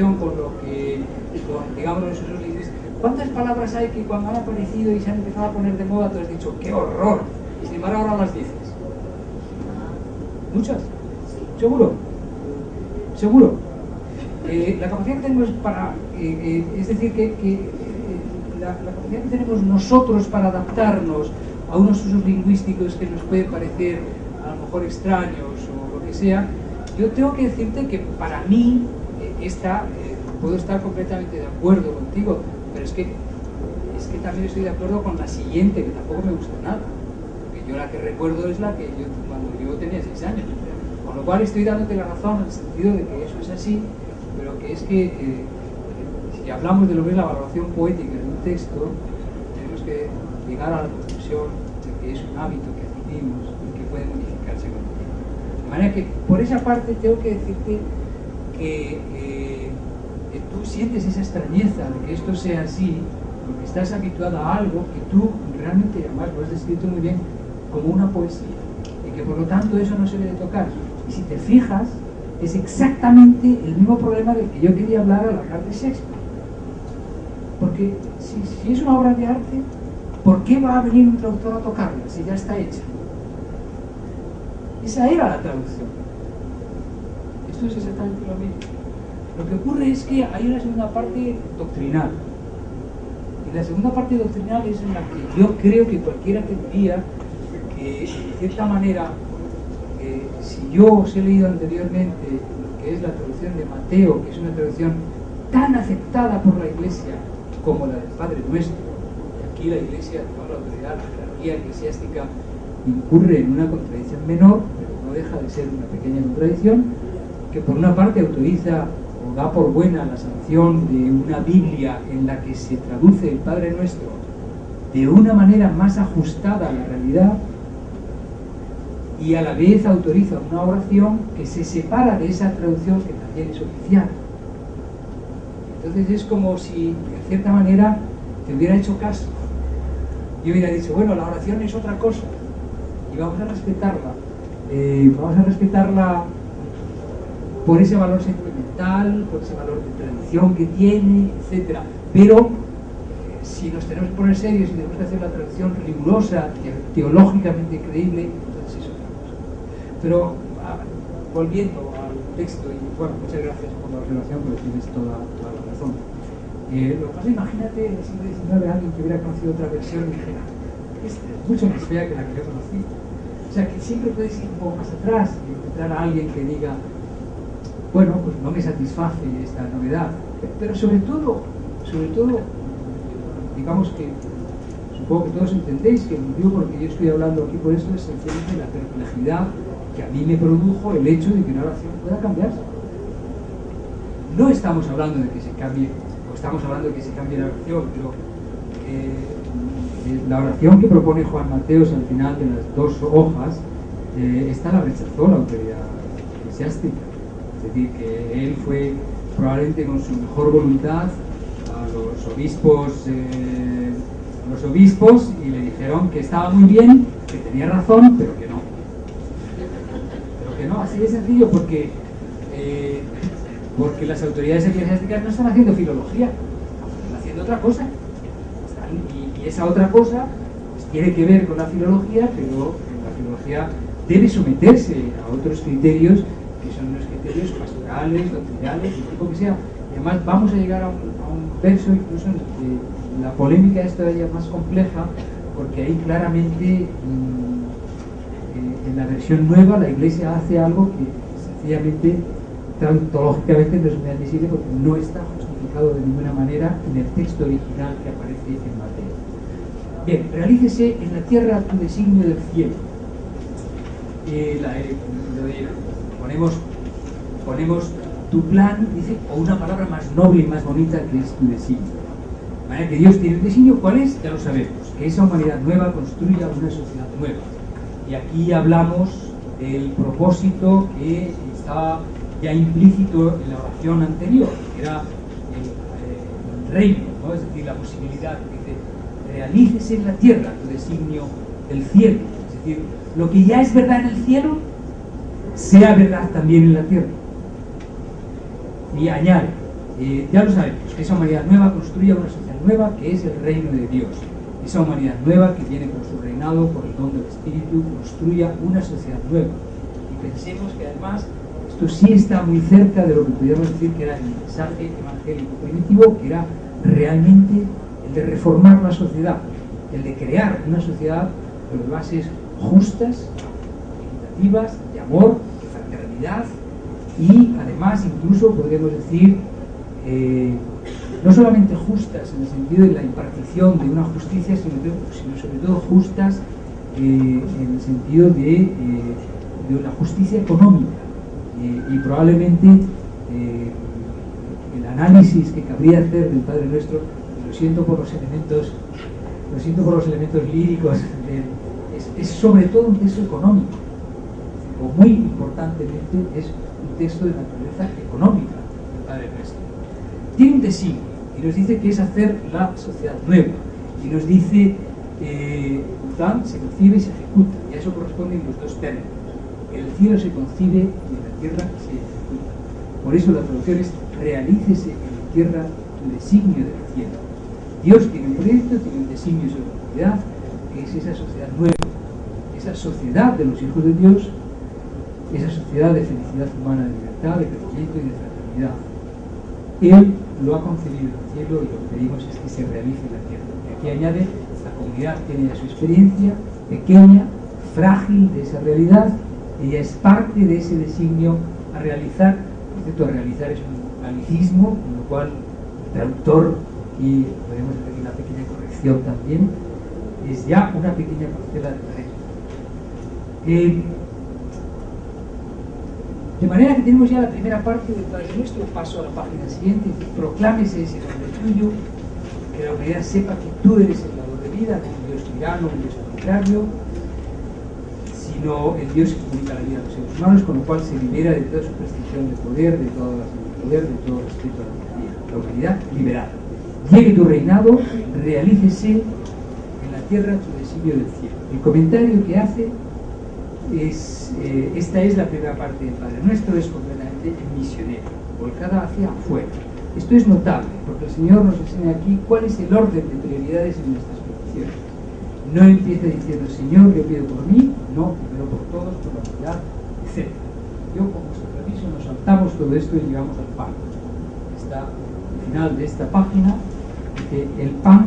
relación con lo que, digamos, los usos lingüísticos. ¿Cuántas palabras hay que cuando han aparecido y se han empezado a poner de moda tú has dicho, ¡qué horror! Y sin embargo ahora las dices. Muchas. ¿Seguro? ¿Seguro? La capacidad que tenemos para... es decir, la capacidad que tenemos nosotros para adaptarnos a unos usos lingüísticos que nos pueden parecer a lo mejor extraños o lo que sea, yo tengo que decirte que para mí puedo estar completamente de acuerdo contigo, pero es que también estoy de acuerdo con la siguiente, que tampoco me gusta nada, porque yo la que recuerdo es la que cuando yo tenía 6 años, con lo cual estoy dándote la razón en el sentido de que eso es así, pero que es que si hablamos de lo que es la valoración poética de un texto, tenemos que llegar a la conclusión de que es un hábito que adquirimos y que puede modificarse con el tiempo. De manera que por esa parte tengo que decirte que tú sientes esa extrañeza de que esto sea así, porque estás habituada a algo que tú realmente, además lo has descrito muy bien, como una poesía, y que por lo tanto eso no se debe tocar. Y si te fijas, es exactamente el mismo problema del que yo quería hablar al hablar de Shakespeare. Porque si es una obra de arte, ¿por qué va a venir un traductor a tocarla si ya está hecha? Esa era la traducción. Esto es exactamente lo mismo. Lo que ocurre es que hay una segunda parte doctrinal. Y la segunda parte doctrinal es en la que yo creo que cualquiera tendría que, de cierta manera, si yo os he leído anteriormente lo que es la traducción de Mateo, que es una traducción tan aceptada por la Iglesia como la del Padre Nuestro, y aquí la Iglesia, toda la autoridad, la jerarquía eclesiástica incurre en una contradicción menor, pero no deja de ser una pequeña contradicción, que por una parte autoriza o da por buena la sanción de una Biblia en la que se traduce el Padre Nuestro de una manera más ajustada a la realidad, y a la vez autoriza una oración que se separa de esa traducción que también es oficial. Entonces es como si, de cierta manera, te hubiera hecho caso. Yo hubiera dicho, bueno, la oración es otra cosa y vamos a respetarla. Vamos a respetarla por ese valor sentimental, por ese valor de tradición que tiene, etc. Pero si nos tenemos que poner serios y tenemos que hacer la traducción rigurosa, teológicamente creíble, entonces es otra cosa. Pero volviendo al texto, y bueno, muchas gracias por la observación, porque tienes toda la razón. Lo que pasa, imagínate en el siglo XIX alguien que hubiera conocido otra versión y dijera, esta es mucho más fea que la que yo conocí. O sea, que siempre puedes ir un poco más atrás y encontrar a alguien que diga, bueno, pues no me satisface esta novedad. Pero sobre todo, digamos que, supongo que todos entendéis que el motivo por el que yo estoy hablando aquí por esto es sencillamente la perplejidad que a mí me produjo el hecho de que una oración pueda cambiarse. No estamos hablando de que se cambie, o estamos hablando de que se cambie la oración, pero la oración que propone Juan Mateos al final de las 2 hojas, esta la rechazó la autoridad eclesiástica. Es decir, que él fue probablemente con su mejor voluntad a los obispos y le dijeron que estaba muy bien, que tenía razón, pero que no. Pero que no, así de sencillo, porque las autoridades eclesiásticas no están haciendo filología, están haciendo otra cosa. Y esa otra cosa pues, tiene que ver con la filología, pero la filología debe someterse a otros criterios que son los criterios pastorales, doctrinales, el tipo que sea. Y además vamos a llegar a un verso incluso en el que la polémica es todavía más compleja, porque ahí claramente en la versión nueva la Iglesia hace algo que sencillamente tautológicamente no es muy admisible porque no está justificado de ninguna manera en el texto original que aparece en Mateo. Bien, realícese en la tierra tu designio del cielo. Ponemos tu plan, dice, o una palabra más noble y más bonita que es tu designio. De manera que Dios tiene un designio, ¿cuál es? Ya lo sabemos, que esa humanidad nueva construya una sociedad nueva. Y aquí hablamos del propósito que estaba ya implícito en la oración anterior, que era el reino, ¿no? Es decir, la posibilidad de realícese en la tierra tu designio del cielo. Es decir, lo que ya es verdad en el cielo, sea verdad también en la tierra. Y añade, Ya lo sabemos, que esa humanidad nueva construya una sociedad nueva que es el reino de Dios. Esa humanidad nueva que viene con su reinado, por el don del Espíritu, construya una sociedad nueva. Y pensemos que además esto sí está muy cerca de lo que pudiéramos decir que era el mensaje evangélico primitivo, que era realmente el de reformar la sociedad, el de crear una sociedad con bases justas, equitativas, de amor, de fraternidad y además incluso podríamos decir no solamente justas en el sentido de la impartición de una justicia, sino sobre todo justas en el sentido de la justicia económica. Y probablemente el análisis que cabría hacer del Padre Nuestro, lo siento por los elementos líricos, es sobre todo un texto económico, o muy importantemente es un texto de naturaleza económica del Padre Nuestro. Tiene un designio y nos dice que es hacer la sociedad nueva, y nos dice un plan se concibe y se ejecuta, y a eso corresponden los dos términos. En el cielo se concibe y en la tierra se ejecuta. Por eso la traducción es realícese en la tierra tu designio del cielo. Dios tiene un proyecto, tiene un designio sobre la humanidad, que es esa sociedad nueva, esa sociedad de los hijos de Dios, esa sociedad de felicidad humana, de libertad, de crecimiento y de fraternidad. Él lo ha concebido en el cielo y lo que pedimos es que se realice en la tierra. Y aquí añade, la comunidad tiene ya su experiencia, pequeña, frágil de esa realidad, ella es parte de ese designio a realizar. Por cierto, a realizar es un anglicismo, con lo cual el traductor, y podemos hacer aquí una pequeña corrección también, es ya una pequeña parcela del reino. De manera que tenemos ya la primera parte del Padre Nuestro. Paso a la página siguiente. Proclámese ese nombre tuyo, que la humanidad sepa que tú eres el dador de vida, no un Dios tirano, un Dios arbitrario, sino el Dios que comunica la vida a los seres humanos, con lo cual se libera de toda superstición de poder, de todo respeto a la humanidad liberada. Llegue tu reinado, realícese en la tierra tu designio del cielo. El comentario que hace es, esta es la primera parte del Padre Nuestro, es completamente misionero, volcada hacia afuera. Esto es notable, porque el Señor nos enseña aquí cuál es el orden de prioridades en nuestras peticiones. No empieza diciendo, Señor, yo pido por mí, no, primero por todos, por la humanidad, etc. Yo, con vuestro permiso, nos saltamos todo esto y llegamos al pan. Está al final de esta página, dice, el pan,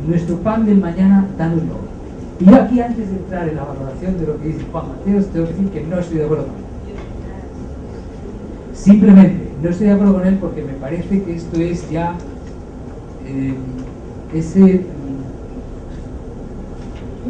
nuestro pan del mañana, dánoslo hoy. Y yo aquí, antes de entrar en la valoración de lo que dice Juan Mateo, tengo que decir que no estoy de acuerdo con él. Simplemente, no estoy de acuerdo con él porque me parece que esto es ya yo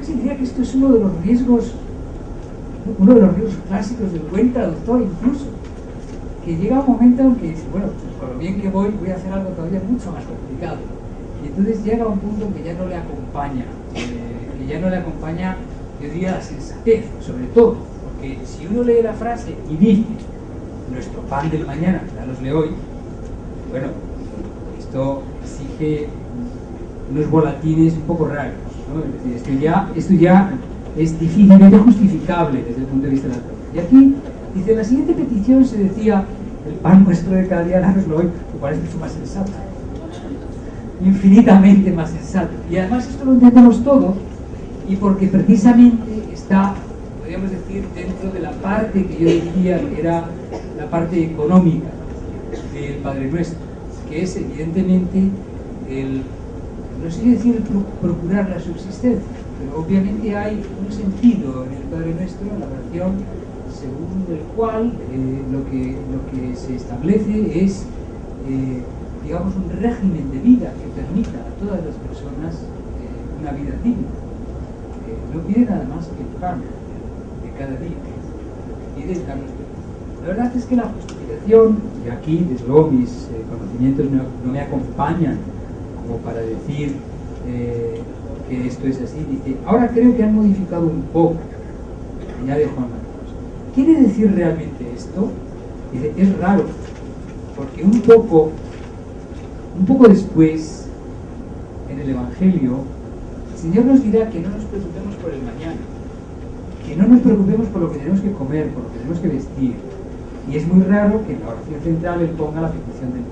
que diría que esto es uno de los riesgos clásicos del buen traductor incluso, que llega un momento en que dice, bueno, pues por lo bien que voy a hacer algo todavía mucho más complicado, y entonces llega un punto en que ya no le acompaña, yo diría, la sensatez, sobre todo, porque si uno lee la frase y dice, nuestro pan del mañana, dánosle hoy, bueno, esto exige unos volatines un poco raros, ¿no? Es decir, esto ya es difícilmente justificable desde el punto de vista de la teología. Y aquí dice, la siguiente petición se decía, el pan nuestro de cada día, dánoslo hoy, lo cual es mucho más sensato, infinitamente más sensato. Y además esto lo entendemos todo, y porque precisamente está, podríamos decir, dentro de la parte que yo decía que era la parte económica del Padre Nuestro, que es evidentemente no sé decir procurar la subsistencia, pero obviamente hay un sentido en el Padre Nuestro, en la oración, según el cual lo que se establece es, digamos, un régimen de vida que permita a todas las personas una vida digna. No pide nada más que el pan de cada día, pide el cambio. La verdad es que la justificación, y aquí desde luego mis conocimientos no me acompañan como para decir que esto es así, dice, ahora creo que han modificado un poco, añade Juan Marcos. ¿Quiere decir realmente esto? Dice, es raro, porque un poco después, en el Evangelio, el Señor nos dirá que no nos preocupemos por el mañana, que no nos preocupemos por lo que tenemos que comer, por lo que tenemos que vestir, Y es muy raro que en la oración central él ponga la petición del